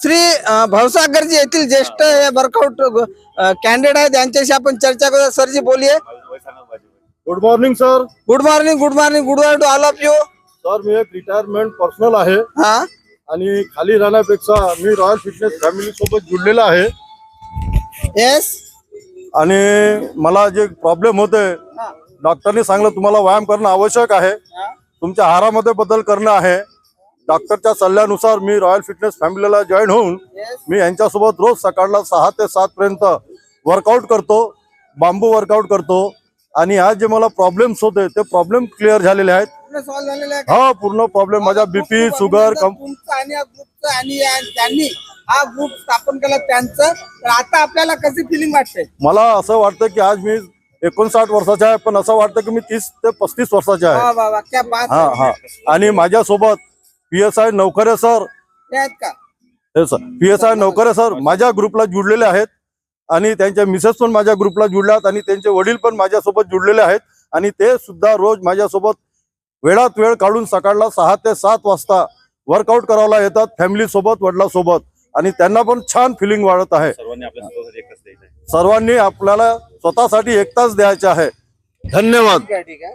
श्री भवसागरजी येथील ज्येष्ठ workout candidate आहेत, यांच्याशी आपण चर्चा करूया. सरजी बोलिए. Good morning sir. Good morning. Good morning. Good morning to all of you. Sir मी एक रिटायरमेंट पर्सनल आहे हा आणि खाली राहण्यापेक्षा मी रॉयल फिटनेस फॅमिली सोबत जुळलेला आहे. येस. आणि मला जे प्रॉब्लेम होते, डॉक्टरनी सांगलं तुम्हाला व्यायाम करणं आवश्यक आहे, तुमच्या आहारामध्ये बदल करणं आहे. डॉक्टरच्या सल्ल्यानुसार मी रॉयल फिटनेस फॅमिलीला जॉईन होऊन मी यांच्यासोबत रोज सकाळला 6 ते 7 पर्यंत वर्कआउट करतो, बांबू वर्कआउट करतो. आणि आज जे मला प्रॉब्लेम्स होते ते प्रॉब्लेम क्लिअर झालेले आहेत. सॉल्व्ह झालेला आहे. हा पूर्ण प्रॉब्लेम माझा बीपी शुगर तुमचा आणि या ग्रुपचा आणि ज्यांनी हा ग्रुप स्थापन केला त्यांचं, तर आता आपल्याला कशी फिलिंग वाटते? मला असं वाटतं की आज मी 59 वर्षाचा आहे, पण असं वाटतं की मी 30 ते 35 वर्षाचा आहे. वा वा वा, क्या बात हा आहे. हा. आणि माझ्यासोबत PSI नवकरे सर, हे आहेत का? हे सर PSI नवकरे सर माझ्या ग्रुपला जुळलेले आहेत आणि त्यांच्या मिसेस पण माझ्या ग्रुपला जुळल्यात आणि त्यांचे वडील पण माझ्यासोबत जुळलेले आहेत. आणि ते सुद्धा रोज माझ्यासोबत वेळात वेळ काढून सकाळला 6 ते 7 वाजता वर्कआउट करायला येतात फॅमिली सोबत, वडिलांसोबत. आणि त्यांना पण छान फिलिंग वाढत आहे. सर्वांनी आपल्याला स्वतःसाठी 1 तास द्यायचा आहे. धन्यवाद. ठीक आहे, ठीक आहे.